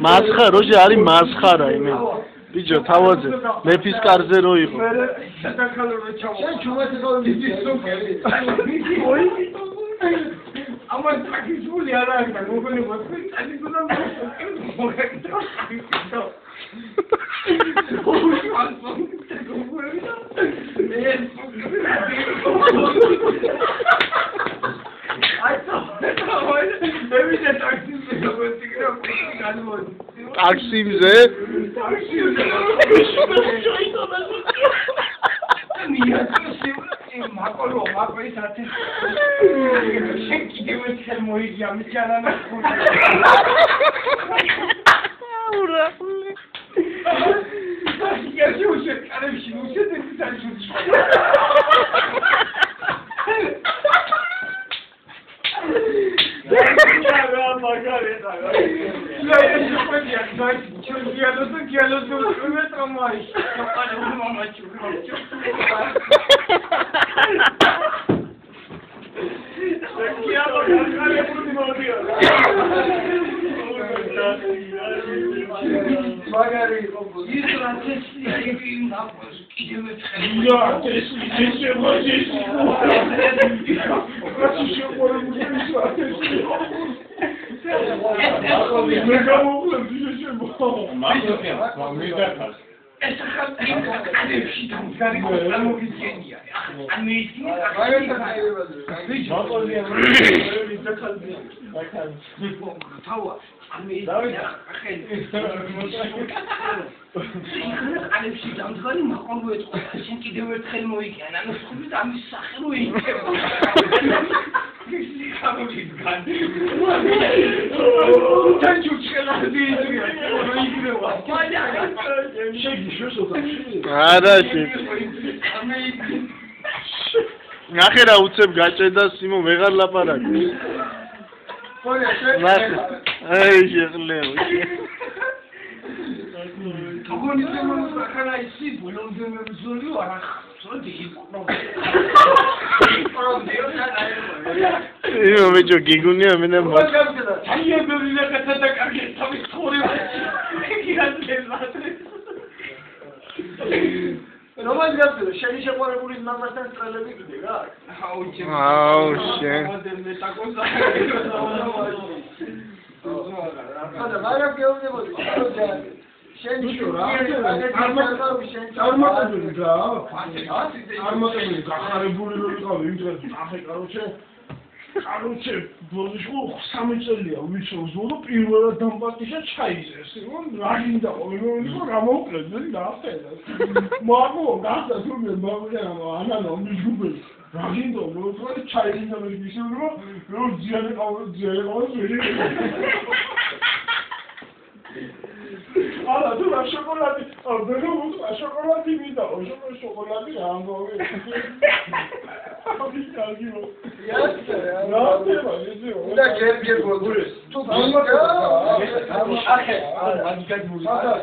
მასხარა როჟე არის მასხარა იმე ბიჭო თავაზე მეფის კარზე რო იყო আমার চাকরি চলে আর একটা মোবাইলে বসে চাকরি করলাম Taksim'de Makolo, makoi sate. Şenki demet kelmoyu yamayacağına Ura. Gerçi o şey karım şimdi o şey de güzel çocuk. Ya bakar ya. Ya yapma ya. Çok yalnızım. Evet ama işte. Hadi oğlum ama çok. Ya bakar ya bunu oluyor. Bagari oldu. Yüzüne teslim edeyim ne yapıyorsun? Gidemedim. Ya teslim Kaçış yok oğlum bu geniş var teslim. Ne kadar oğlum düşeceğim bu. Araşit. Nახე რა უცებ გაჭედა სიმო ვეღარ ლაპარაკი. აი შეხლეო. თქონი ზემოს ახლა ისი ბოლომდე მებრძოლი არა ხსოდი იყო. იო მეჯო გიგუნია მე და მოს. აი ბევრი რაღაცა და კარგი თავის ცხოვრება. Roman yapıyor. Şeni şeparabulin namazdan sıraladı gidiyor ha. Hadi bayrak yolunu bul. Şeni Короче, ბოლიშო 3 წელია ვიცოძო და პირველად დამპატიშა ჩაიზეს. რა გინდა ოილო გამოვკლეთ და ახლა. მაგო გასა თუმე მაგო ანანო მისგუბე. რა გინდა მოთხოვე ჩაიზეს და მისგუბე რომ ძიανε ვერი. Ala dur şokolade. Böyle oldu şokolade mi de o şokolade rangovi. Abi kaldı o. Ya ne yapıyor? Bu da gel burası. Tu bulma. Hadi gel buraya.